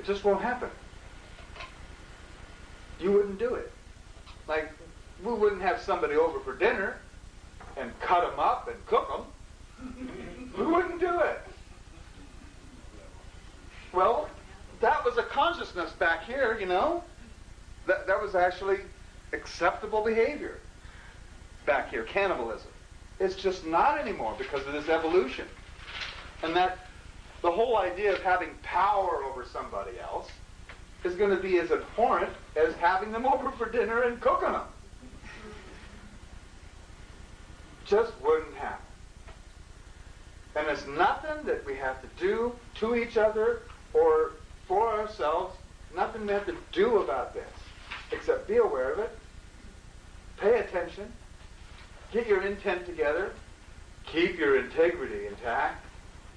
just won't happen. You wouldn't do it. Like, we wouldn't have somebody over for dinner and cut them up and cook them. We wouldn't do it. Well, that was a consciousness back here, you know. That was actually acceptable behavior back here, cannibalism. It's just not anymore because of this evolution. And that the whole idea of having power over somebody else is going to be as abhorrent as having them over for dinner and cooking them. Just wouldn't happen. And it's nothing that we have to do to each other or for ourselves, nothing we have to do about this, except be aware of it, pay attention, get your intent together, keep your integrity intact,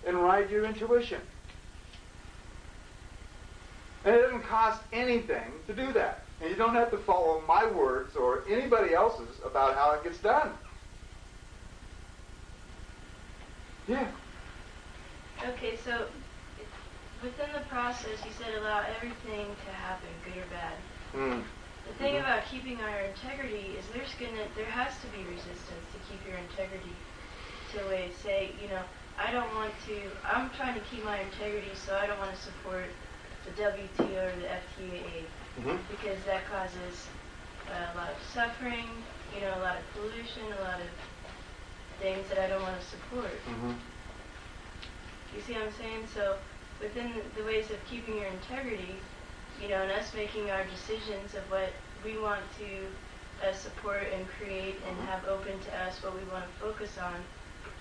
and ride your intuition. And it doesn't cost anything to do that. And you don't have to follow my words or anybody else's about how it gets done. Yeah. Okay, so within the process, you said allow everything to happen, good or bad. The thing about keeping our integrity is there has to be resistance to keep your integrity. To say, you know, I'm trying to keep my integrity, so I don't want to support the WTO or the FTAA because that causes a lot of suffering, you know, a lot of pollution, a lot of things that I don't want to support. You see what I'm saying? So within the ways of keeping your integrity, you know, and us making our decisions of what we want to support and create and have open to us, what we want to focus on,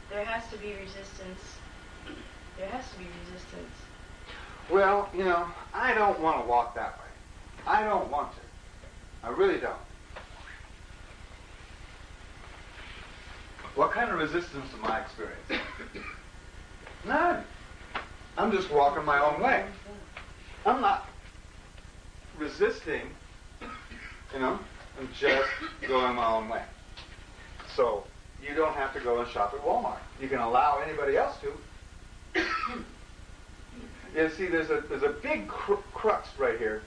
there has to be resistance. There has to be resistance. Well, you know, I don't want to walk that way. I don't want to. I really don't. What kind of resistance am I experiencing? None. I'm just walking my own way. I'm not resisting, you know, I'm just going my own way. So you don't have to go and shop at Walmart. You can allow anybody else to. You see, there's a big crux right here.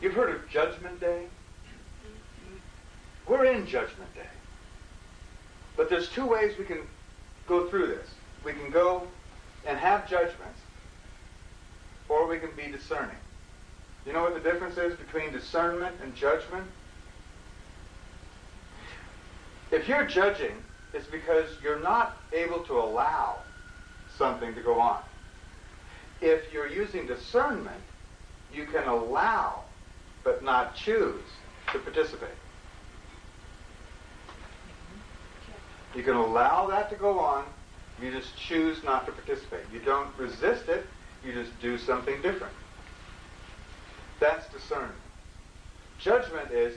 You've heard of Judgment Day? We're in Judgment Day. But there's two ways we can go through this. We can go and have judgments, or we can be discerning. You know what the difference is between discernment and judgment? If you're judging, it's because you're not able to allow something to go on. If you're using discernment, you can allow but not choose to participate. You can allow that to go on, you just choose not to participate. You don't resist it, you just do something different. That's discernment. Judgment is,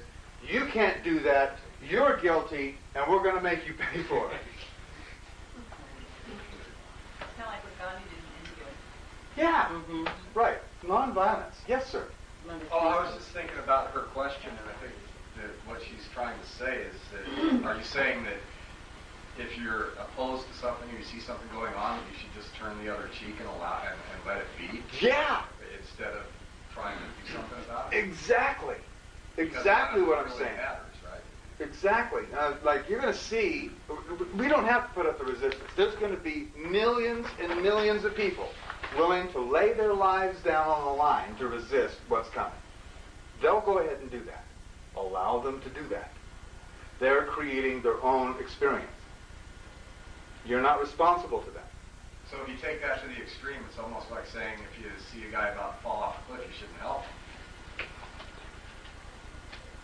you can't do that, you're guilty, and we're going to make you pay for it. It's kind of like what Gandhi did in India. Yeah, right. Nonviolence. Yes, sir. Oh, I was just thinking about her question, and I think that what she's trying to say is that, are you saying that if you're opposed to something, or you see something going on, you should just turn the other cheek and allow and let it be? Yeah. Instead of trying to do something about it? Exactly. Exactly what I'm really saying. Matters, right? Exactly. Like, you're going to see, we don't have to put up the resistance. There's going to be millions and millions of people willing to lay their lives down on the line to resist what's coming. They'll go ahead and do that. Allow them to do that. They're creating their own experience. You're not responsible to them. So if you take that to the extreme, it's almost like saying if you see a guy about to fall off a cliff, you shouldn't help him.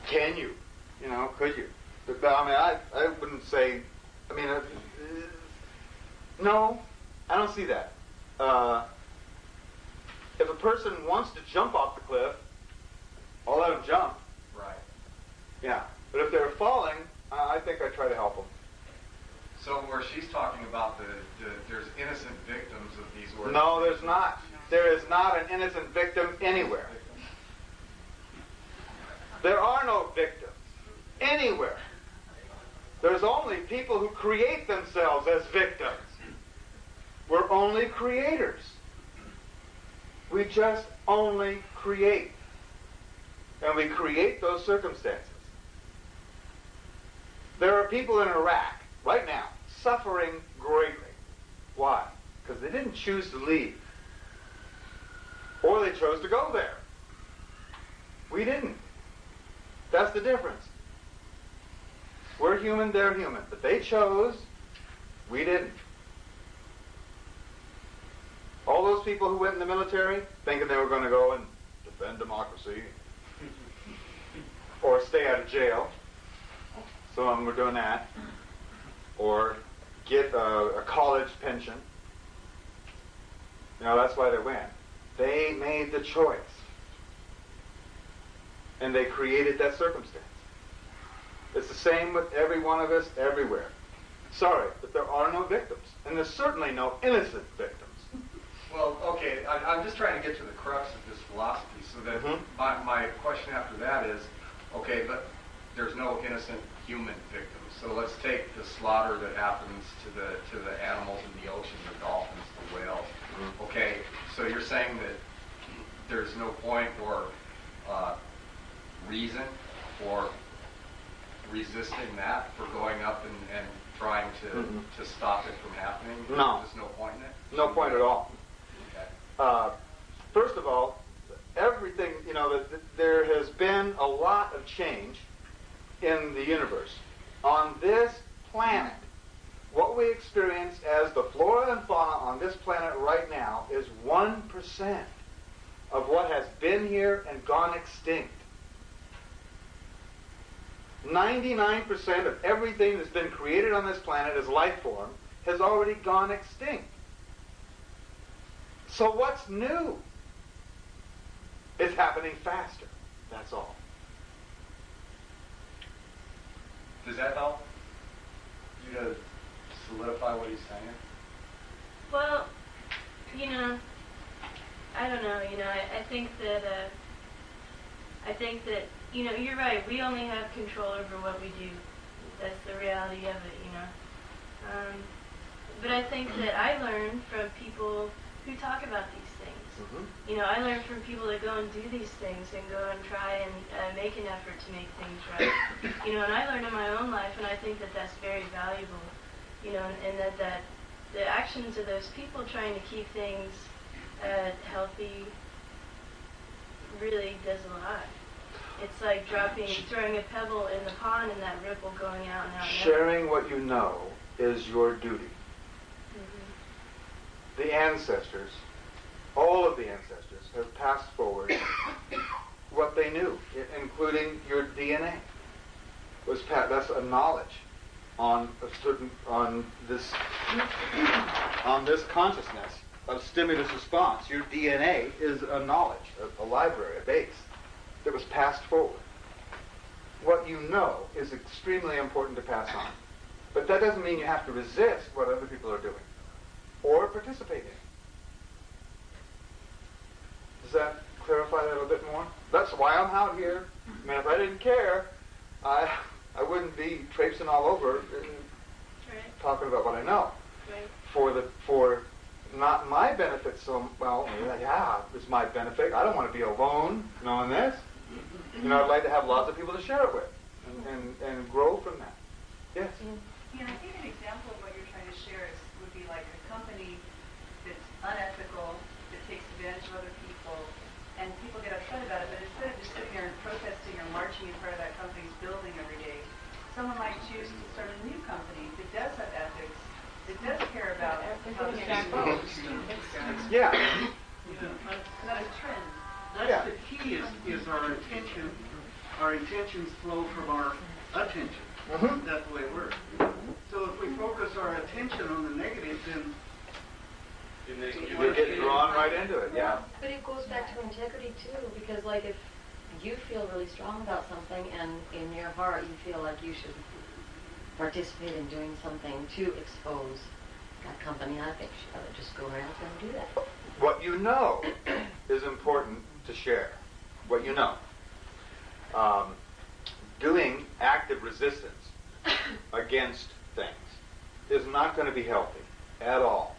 Can you? You know, could you? But, I mean, I wouldn't say, I mean, no, I don't see that. If a person wants to jump off the cliff, I'll let them jump. Right. Yeah. But if they're falling, I think I try to help them. So where she's talking about there's innocent victims of these orders. No, there's not. There is not an innocent victim anywhere. There are no victims anywhere. There's only people who create themselves as victims. We're only creators. We just only create. And we create those circumstances. There are people in Iraq right now suffering greatly. Why? Because they didn't choose to leave. Or they chose to go there. We didn't. That's the difference. We're human, they're human. But they chose, we didn't. All those people who went in the military thinking they were going to go and defend democracy or stay out of jail. Some of them were doing that. Or get a college pension. You know, that's why they went. They made the choice. And they created that circumstance. It's the same with every one of us everywhere. Sorry, but there are no victims. And there's certainly no innocent victims. Well, okay, I'm just trying to get to the crux of this philosophy, so that my question after that is, okay, but there's no innocent human victims. So let's take the slaughter that happens to the animals in the ocean, the dolphins, the whales. Okay, so you're saying that there's no point or reason for resisting that, for going up and trying to stop it from happening? No. There's no point in it? No point at all. Okay. First of all, everything, you know, there has been a lot of change in the universe. On this planet, what we experience as the flora and fauna on this planet right now is 1% of what has been here and gone extinct. 99% of everything that's been created on this planet as life form has already gone extinct. So what's new? It's happening faster. That's all. Does that help you to solidify what he's saying? Well, you know, I don't know. You know, I think that you know, you're right. We only have control over what we do. That's the reality of it. You know. But I think that I learn from people who talk about these things. You know, I learn from people that go and do these things and go and try and make an effort to make things right. You know, and I learned in my own life, and I think that that's very valuable. You know, and that the actions of those people trying to keep things healthy really does a lot. It's like throwing a pebble in the pond and that ripple going out and out. Sharing what you know is your duty. The ancestors, all of the ancestors, have passed forward what they knew, including your DNA. That's a knowledge on this consciousness of stimulus response. Your DNA is a knowledge, a library, a base that was passed forward. What you know is extremely important to pass on. But that doesn't mean you have to resist what other people are doing or participate in. Does that clarify that a little bit more? That's why I'm out here. I mean, if I didn't care, I wouldn't be traipsing all over talking about what I know. Right. For not my benefit so well, yeah, it's my benefit. I don't want to be alone knowing this. You know, I'd like to have lots of people to share it with and grow from that. Yes? Yeah, I think an example of what you're trying to share would be like a company that's unethical, that takes advantage of other people, and people get upset about it, but instead of just sitting there and protesting or marching in front of that company's building every day, someone might choose to start a new company that does have ethics, that does care about how the exposed. Yeah. That's a trend. That's the key is our intention. Our intentions flow from our attention. That's the way it works. So if we focus our attention on the negative, then You get drawn right into it, yeah. But it goes back to integrity too, because like if you feel really strong about something and in your heart you feel like you should participate in doing something to expose that company, I think you ought to just go right out there and do that. What you know is important to share. What you know. Doing active resistance against things is not going to be healthy at all.